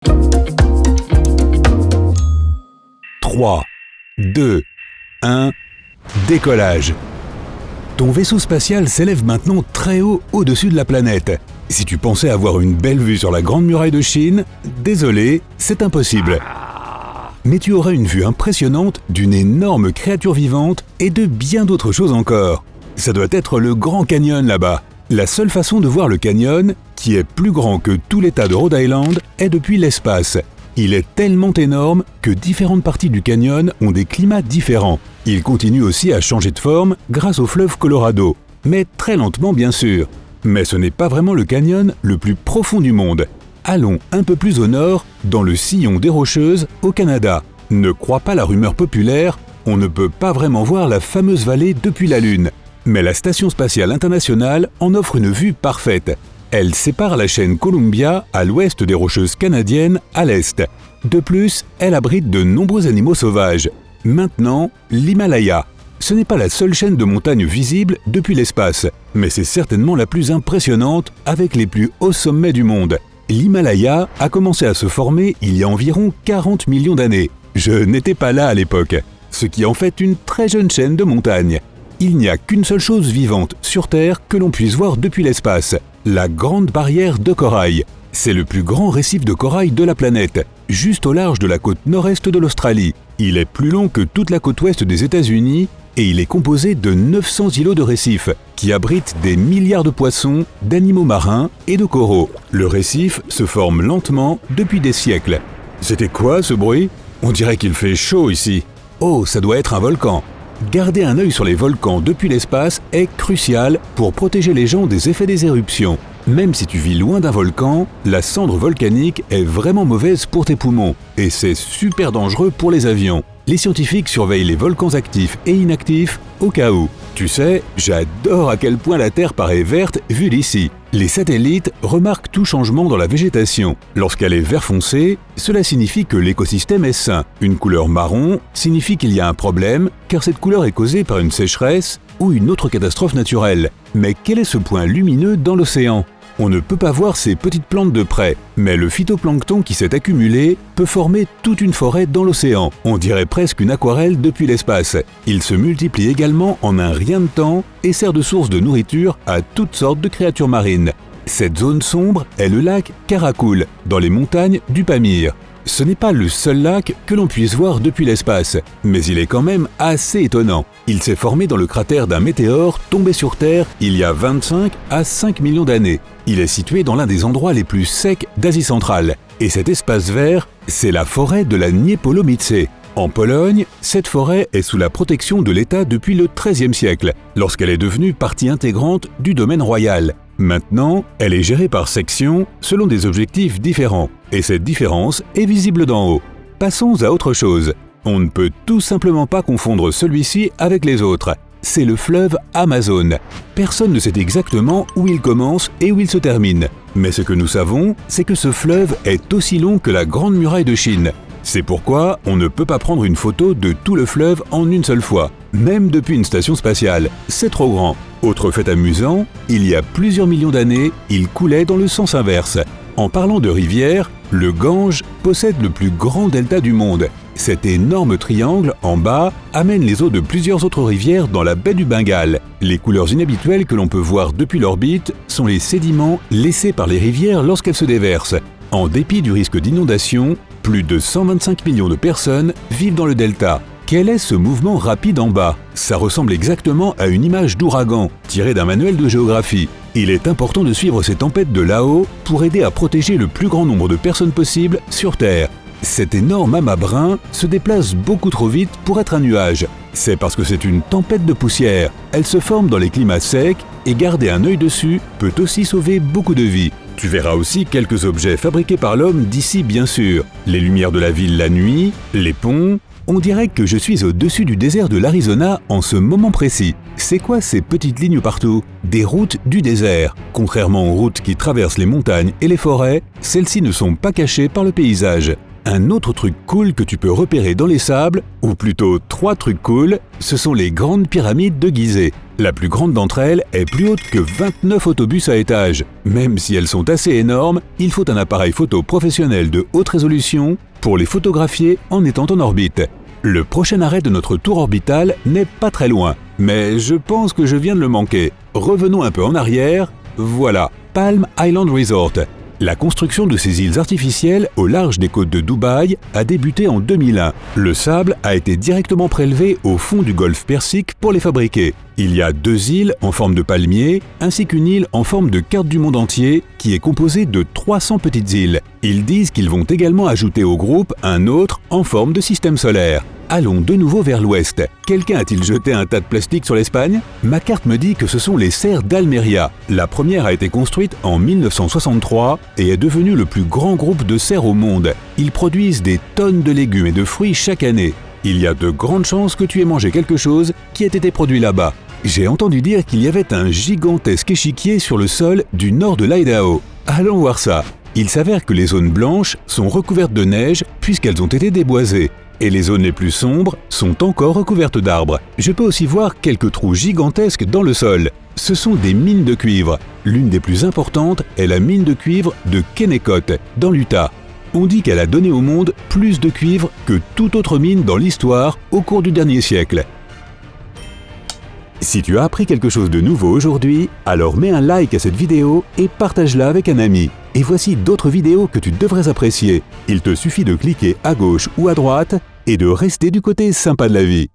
3, 2, 1, décollage. Ton vaisseau spatial s'élève maintenant très haut au-dessus de la planète. Si tu pensais avoir une belle vue sur la Grande Muraille de Chine, désolé, c'est impossible. Mais tu auras une vue impressionnante d'une énorme créature vivante et de bien d'autres choses encore. Ça doit être le Grand Canyon là-bas. La seule façon de voir le canyon, qui est plus grand que tout l'État de Rhode Island, est depuis l'espace. Il est tellement énorme que différentes parties du canyon ont des climats différents. Il continue aussi à changer de forme grâce au fleuve Colorado, mais très lentement bien sûr. Mais ce n'est pas vraiment le canyon le plus profond du monde. Allons un peu plus au nord, dans le sillon des Rocheuses, au Canada. Ne crois pas la rumeur populaire, on ne peut pas vraiment voir la fameuse vallée depuis la Lune. Mais la Station spatiale internationale en offre une vue parfaite. Elle sépare la chaîne Columbia à l'ouest des Rocheuses canadiennes à l'est. De plus, elle abrite de nombreux animaux sauvages. Maintenant, l'Himalaya. Ce n'est pas la seule chaîne de montagnes visible depuis l'espace, mais c'est certainement la plus impressionnante avec les plus hauts sommets du monde. L'Himalaya a commencé à se former il y a environ 40 millions d'années. Je n'étais pas là à l'époque, ce qui en fait une très jeune chaîne de montagnes. Il n'y a qu'une seule chose vivante sur Terre que l'on puisse voir depuis l'espace, la Grande Barrière de Corail. C'est le plus grand récif de corail de la planète, juste au large de la côte nord-est de l'Australie. Il est plus long que toute la côte ouest des États-Unis et il est composé de 900 îlots de récifs qui abritent des milliards de poissons, d'animaux marins et de coraux. Le récif se forme lentement depuis des siècles. C'était quoi ce bruit? On dirait qu'il fait chaud ici. Oh, ça doit être un volcan. Garder un œil sur les volcans depuis l'espace est crucial pour protéger les gens des effets des éruptions. Même si tu vis loin d'un volcan, la cendre volcanique est vraiment mauvaise pour tes poumons et c'est super dangereux pour les avions. Les scientifiques surveillent les volcans actifs et inactifs au cas où. Tu sais, j'adore à quel point la Terre paraît verte vue d'ici. Les satellites remarquent tout changement dans la végétation. Lorsqu'elle est vert foncé, cela signifie que l'écosystème est sain. Une couleur marron signifie qu'il y a un problème, car cette couleur est causée par une sécheresse ou une autre catastrophe naturelle. Mais quel est ce point lumineux dans l'océan? On ne peut pas voir ces petites plantes de près, mais le phytoplancton qui s'est accumulé peut former toute une forêt dans l'océan. On dirait presque une aquarelle depuis l'espace. Il se multiplie également en un rien de temps et sert de source de nourriture à toutes sortes de créatures marines. Cette zone sombre est le lac Karakoul, dans les montagnes du Pamir. Ce n'est pas le seul lac que l'on puisse voir depuis l'espace, mais il est quand même assez étonnant. Il s'est formé dans le cratère d'un météore tombé sur Terre il y a 25 à 5 millions d'années. Il est situé dans l'un des endroits les plus secs d'Asie centrale. Et cet espace vert, c'est la forêt de la Niepolomice. En Pologne, cette forêt est sous la protection de l'État depuis le XIIIe siècle, lorsqu'elle est devenue partie intégrante du domaine royal. Maintenant, elle est gérée par sections selon des objectifs différents, et cette différence est visible d'en haut. Passons à autre chose. On ne peut tout simplement pas confondre celui-ci avec les autres. C'est le fleuve Amazon. Personne ne sait exactement où il commence et où il se termine. Mais ce que nous savons, c'est que ce fleuve est aussi long que la Grande Muraille de Chine. C'est pourquoi on ne peut pas prendre une photo de tout le fleuve en une seule fois, même depuis une station spatiale. C'est trop grand. Autre fait amusant, il y a plusieurs millions d'années, il coulait dans le sens inverse. En parlant de rivière, le Gange possède le plus grand delta du monde. Cet énorme triangle en bas amène les eaux de plusieurs autres rivières dans la baie du Bengale. Les couleurs inhabituelles que l'on peut voir depuis l'orbite sont les sédiments laissés par les rivières lorsqu'elles se déversent. En dépit du risque d'inondation, plus de 125 millions de personnes vivent dans le delta. Quel est ce mouvement rapide en bas? Ça ressemble exactement à une image d'ouragan, tirée d'un manuel de géographie. Il est important de suivre ces tempêtes de là-haut pour aider à protéger le plus grand nombre de personnes possible sur Terre. Cet énorme amas brun se déplace beaucoup trop vite pour être un nuage. C'est parce que c'est une tempête de poussière. Elle se forme dans les climats secs et garder un œil dessus peut aussi sauver beaucoup de vies. Tu verras aussi quelques objets fabriqués par l'homme d'ici bien sûr. Les lumières de la ville la nuit, les ponts. On dirait que je suis au-dessus du désert de l'Arizona en ce moment précis. C'est quoi ces petites lignes partout? Des routes du désert. Contrairement aux routes qui traversent les montagnes et les forêts, celles-ci ne sont pas cachées par le paysage. Un autre truc cool que tu peux repérer dans les sables, ou plutôt 3 trucs cool, ce sont les grandes pyramides de Gizeh. La plus grande d'entre elles est plus haute que 29 autobus à étage. Même si elles sont assez énormes, il faut un appareil photo professionnel de haute résolution pour les photographier en étant en orbite. Le prochain arrêt de notre tour orbital n'est pas très loin, mais je pense que je viens de le manquer. Revenons un peu en arrière. Voilà, Palm Island Resort. La construction de ces îles artificielles au large des côtes de Dubaï a débuté en 2001. Le sable a été directement prélevé au fond du golfe Persique pour les fabriquer. Il y a 2 îles en forme de palmier, ainsi qu'une île en forme de carte du monde entier qui est composée de 300 petites îles. Ils disent qu'ils vont également ajouter au groupe un autre en forme de système solaire. Allons de nouveau vers l'ouest. Quelqu'un a-t-il jeté un tas de plastique sur l'Espagne? Ma carte me dit que ce sont les serres d'Almeria. La première a été construite en 1963 et est devenue le plus grand groupe de serres au monde. Ils produisent des tonnes de légumes et de fruits chaque année. Il y a de grandes chances que tu aies mangé quelque chose qui ait été produit là-bas. J'ai entendu dire qu'il y avait un gigantesque échiquier sur le sol du nord de l'Idaho. Allons voir ça. Il s'avère que les zones blanches sont recouvertes de neige puisqu'elles ont été déboisées. Et les zones les plus sombres sont encore recouvertes d'arbres. Je peux aussi voir quelques trous gigantesques dans le sol. Ce sont des mines de cuivre. L'une des plus importantes est la mine de cuivre de Kennecott, dans l'Utah. On dit qu'elle a donné au monde plus de cuivre que toute autre mine dans l'histoire au cours du dernier siècle. Si tu as appris quelque chose de nouveau aujourd'hui, alors mets un like à cette vidéo et partage-la avec un ami. Et voici d'autres vidéos que tu devrais apprécier. Il te suffit de cliquer à gauche ou à droite et de rester du côté sympa de la vie.